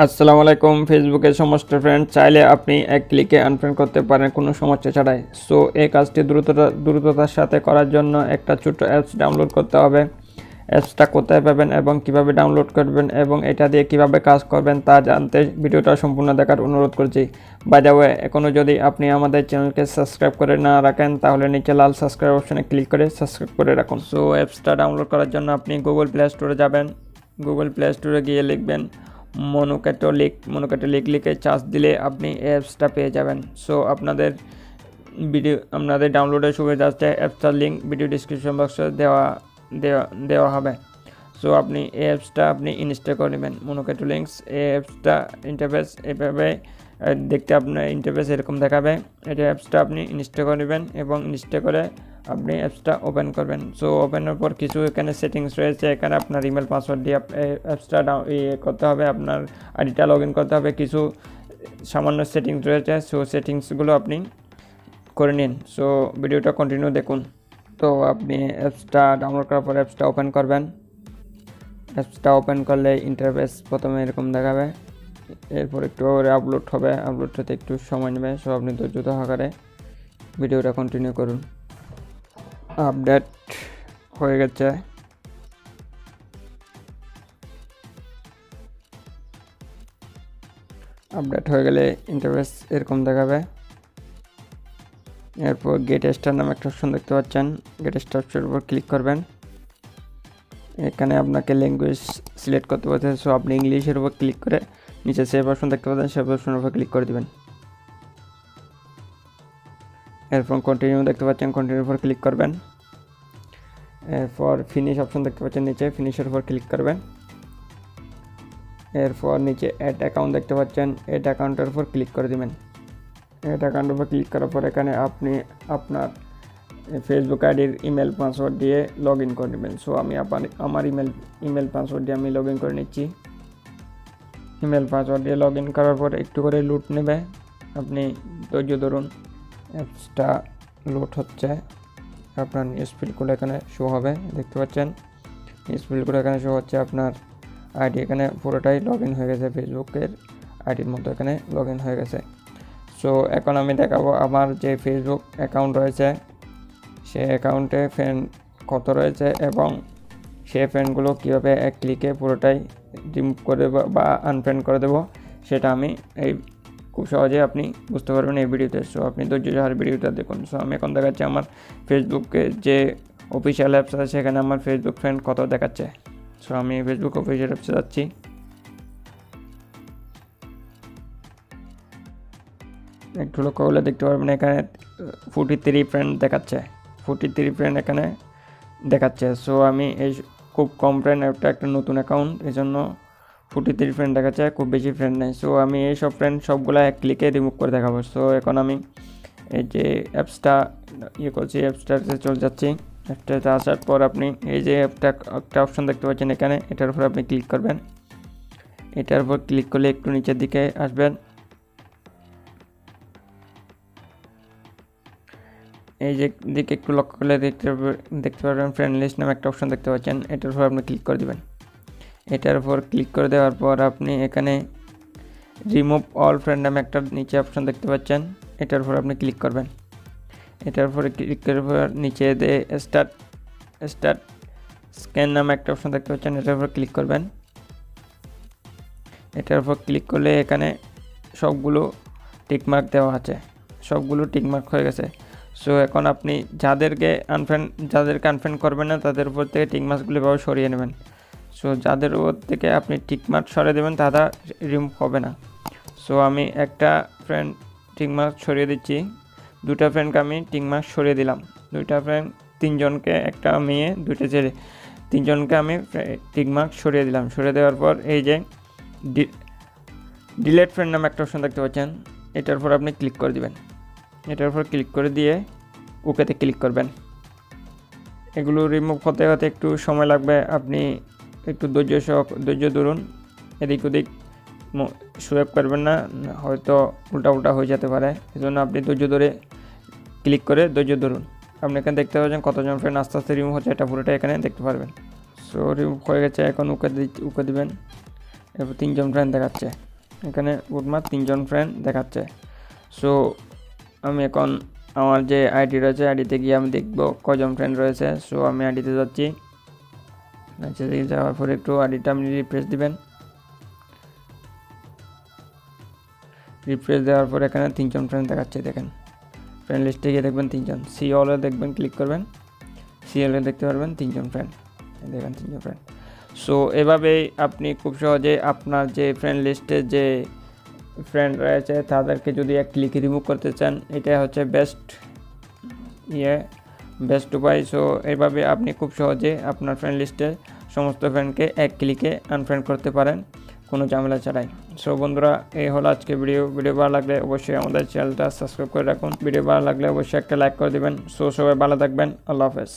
আসসালামু আলাইকুম। ফেসবুকের সমস্ত ফ্রেন্ড চাইলে আপনি এক ক্লিকে আনফ্রেন্ড করতে পারেন কোনো সমস্যা ছাড়াই। সো এই কাজটি দ্রুততার সাথে করার জন্য একটা ছোট্ট অ্যাপস ডাউনলোড করতে হবে। অ্যাপসটা কোথায় পাবেন এবং কিভাবে ডাউনলোড করবেন এবং এটা দিয়ে কিভাবে কাজ করবেন তা জানতে ভিডিওটা সম্পূর্ণ দেখার অনুরোধ করছি। বাই দ্য ওয়ে, এখনও যদি আপনি আমাদের চ্যানেলকে সাবস্ক্রাইব করে না রাখেন তাহলে নিচে লাল সাবস্ক্রাইব অপশনে ক্লিক করে সাবস্ক্রাইব করে রাখুন। সো অ্যাপসটা ডাউনলোড করার জন্য আপনি গুগল প্লে স্টোরে যাবেন। গুগল প্লে স্টোরে গিয়ে লিখবেন মনোক্যাটোলিক লিখে চার্জ দিলে আপনি অ্যাপসটা পেয়ে যাবেন। সো আপনাদের ডাউনলোডের সুবিধার্থে অ্যাপসটার লিঙ্ক ভিডিও ডিসক্রিপশন বক্সে দেওয়া হবে। সো আপনি এই অ্যাপসটা ইনস্টল করে নেবেন। মনোক্যাটোলিক্স এই অ্যাপসটা ইন্টারফেস এভাবে দেখতে আপনার ইন্টারফেস এরকম দেখাবে। এটা অ্যাপসটা আপনি ইনস্টল করে নেবেন এবং ইনস্টল করে আপনি অ্যাপসটা ওপেন করবেন। সো ওপেনের পর কিছু এখানে সেটিংস রয়েছে। এখানে আপনার ইমেল পাসওয়ার্ড দিয়ে অ্যাপসটা করতে হবে, আপনার আইডিটা লগ ইন করতে হবে। কিছু সামান্য সেটিংস রয়েছে, সো সেটিংসগুলো আপনি করে নিন। সো ভিডিওটা কন্টিনিউ দেখুন। তো আপনি অ্যাপসটা ডাউনলোড করার পর অ্যাপসটা ওপেন করবেন। অ্যাপসটা ওপেন করলে ইন্টারফেস প্রথমে এরকম দেখাবে। এরপর একটু আপলোড হবে, আপলোড হতে একটু সময় নেবে। সো আপনি ধৈর্য সহকারে ভিডিওটা কন্টিনিউ করুন। আপডেট হয়ে গেছে। আপডেট হয়ে গেলে ইন্টারফেস এরকম দেখাবে। এরপর গেট স্টার নামে একটা অপশন দেখতে পাচ্ছেন। গেট স্টার অপশনের উপর ক্লিক করবেন। এখানে আপনাকে ল্যাঙ্গুয়েজ সিলেক্ট করতে পারছেন। সো আপনি ইংলিশের উপর ক্লিক করে নিচে সেভ অপশন দেখতে পাচ্ছেন, সেভ অপশনের উপর ক্লিক করে দেবেন। এরপর কন্টিনিউ দেখতে পাচ্ছেন, কন্টিনিউর উপর ক্লিক করবেন। এরপর ফিনিশ অপশন দেখতে পাচ্ছেন নিচে, ফিনিশের উপর ক্লিক করবেন। এরপর নিচে অ্যাড অ্যাকাউন্ট দেখতে পাচ্ছেন, অ্যাড অ্যাকাউন্টের উপর ক্লিক করে দেবেন। অ্যাড অ্যাকাউন্টের উপর ক্লিক করার পর এখানে আপনি আপনার ফেসবুক আইডির ইমেল পাসওয়ার্ড দিয়ে লগ ইন করে নেবেন। সো আমি আমার ইমেল পাসওয়ার্ড দিয়ে আমি লগ ইন করে নিচ্ছি। ইমেল পাসওয়ার্ড দিয়ে লগ ইন করার পর একটু করে লুট নেবে, আপনি ধৈর্য ধরুন। অ্যাপসটা লুট হচ্ছে। আপনার নিউজ ফিল্ডগুলো এখানে শো হবে, দেখতে পাচ্ছেন নিউজ ফিল্ডগুলো এখানে শো হচ্ছে। আপনার আইডি এখানে পুরোটাই লগ ইন হয়ে গেছে, ফেসবুকের আইডির মতো এখানে লগ ইন হয়ে গেছে। সো এখন আমি দেখাবো আমার যে ফেসবুক অ্যাকাউন্ট রয়েছে সে অ্যাকাউন্টে ফ্রেন্ড কত রয়েছে এবং সেই ফ্রেন্ডগুলো কীভাবে এক ক্লিকে পুরোটাই রিমুভ করে দেবো বা আনফ্রেন্ড করে দেবো, সেটা আমি খুব সহজে আপনি বুঝতে পারবেন এই ভিডিওতে। সো আপনি ধৈর্য সহকারে ভিডিওটা দেখুন। সো আমি এখন দেখাচ্ছি আমার ফেসবুকে যে অফিসিয়াল অ্যাপস আছে সেখানে আমার ফেসবুক ফ্রেন্ড কত দেখাচ্ছে। সো আমি ফেসবুক অফিসিয়াল অ্যাপসে যাচ্ছি। একটু লক্ষ্য করলে দেখতে পারবেন এখানে 43 ফ্রেন্ড দেখাচ্ছে, 43 ফ্রেন্ড এখানে দেখাচ্ছে। সো আমি এই খুব কম ফ্রেন্ড, একটা নতুন অ্যাকাউন্ট, এই জন্য 43 ফ্রেন্ড দেখাচ্ছে, খুব বেশি ফ্রেন্ড নেই। সো আমি এই সব ফ্রেন্ড সবগুলো এক ক্লিকে রিমুভ করে দেখাবো। সো এখন আমি এই যে অ্যাপসটা করছি, অ্যাপসটাতে চলে যাচ্ছি। অ্যাপসটাতে আসার পর আপনি এই যে একটা অপশন দেখতে পাচ্ছেন এখানে, এটার উপর আপনি ক্লিক করবেন। এটার উপর ক্লিক করলে একটু নিচের দিকে আসবেন। এই যে দিকে একটু লক্ষ্য করলে দেখতে পারবেন ফ্রেন্ড লিস্ট নামে একটা অপশন দেখতে পাচ্ছেন, এটার উপর আপনি ক্লিক করে দেবেন। এটার উপর ক্লিক করে দেওয়ার পর আপনি এখানে রিমুভ অল ফ্রেন্ড নামে একটা নিচে অপশন দেখতে পাচ্ছেন, এটার উপর আপনি ক্লিক করবেন। এটার উপরে ক্লিক করার পর নিচে স্টার্ট স্ক্যান নামে একটা অপশন দেখতে পাচ্ছেন, এটার উপর ক্লিক করবেন। এটার উপর ক্লিক করলে এখানে সবগুলো টিকমার্ক দেওয়া আছে, সবগুলো টিকমার্ক হয়ে গেছে। সো এখন আপনি যাদেরকে আনফ্রেন্ড করবেন না তাদের উপর থেকে টিকমার্কগুলো এভাবে সরিয়ে নেবেন। সো যাদের উপর থেকে আপনি টিকমার্ক সরিয়ে দেবেন তারা রিমুভ হবে না। সো আমি একটা ফ্রেন্ড টিকমার্ক সরিয়ে দিচ্ছি, দুটা ফ্রেন্ডকে আমি টিকমার্ক সরিয়ে দিলাম। দুইটা ফ্রেন্ড, তিনজনকে, একটা মেয়ে দুইটা ছেলে, তিনজনকে আমি টিকমার্ক সরিয়ে দিলাম। সরিয়ে দেওয়ার পর এই যে ডিলেট ফ্রেন্ড নামে একটা অপশন দেখতে পাচ্ছেন, এটার উপর আপনি ক্লিক করে দিবেন। এটার উপর ক্লিক করে দিয়ে ওকেতে ক্লিক করবেন। এগুলো রিমুভ হতে হতে একটু সময় লাগবে, আপনি একটু ধৈর্য ধরুন। এদিক ওদিক সোয়াইপ করবেন না, হয়তো উল্টা হয়ে যেতে পারে, এজন্য আপনি ধৈর্য ধরে ক্লিক করে ধৈর্য ধরুন। আপনি এখানে দেখতে পাচ্ছেন কতজন ফ্রেন্ড আস্তে আস্তে রিমুভ হচ্ছে, এটা পুরোটা এখানে দেখতে পারবেন। সো রিমুভ হয়ে গেছে, এখন ওকে দিবেন। এরপর 3 জন ফ্রেন্ড দেখাচ্ছে। এখানে মোটমাট 3 জন ফ্রেন্ড দেখাচ্ছে। সো আমি এখন আমার যে আইডি রয়েছে আইডিতে গিয়ে আমি দেখব কয়জন ফ্রেন্ড রয়েছে। সো আমি আইডিতে যাচ্ছি, আচ্ছা যাওয়ার পরে একটু আইডিটা আপনি রিফ্রেশ দিবেন। রিফ্রেশ দেওয়ার পর এখানে 3 জন ফ্রেন্ড দেখাচ্ছে, দেখেন ফ্রেন্ড লিস্টে গিয়ে দেখবেন 3 জন, সি অলে দেখবেন, ক্লিক করবেন, সি অলে দেখতে পারবেন 3 জন ফ্রেন্ড, দেখেন 3 জন ফ্রেন্ড। সো এভাবেই আপনি খুব সহজে আপনার যে ফ্রেন্ড লিস্টে যে ফ্রেন্ড রয়েছে তাদেরকে যদি এক ক্লিকে রিমুভ করতে চান, এটা হচ্ছে বেস্ট উপায়। সো এইভাবে আপনি খুব সহজে আপনার ফ্রেন্ড লিস্টের সমস্ত ফ্রেন্ডকে এক ক্লিকে আনফ্রেন্ড করতে পারেন কোনো ঝামেলা ছাড়াই। সো বন্ধুরা, এই হলো আজকে ভিডিও ভালো লাগলে অবশ্যই আমাদের চ্যানেলটা সাবস্ক্রাইব করে রাখুন। ভিডিও ভালো লাগলে অবশ্যই একটা লাইক করে দেবেন। সো সবাই ভালো থাকবেন, আল্লাহ হাফেজ।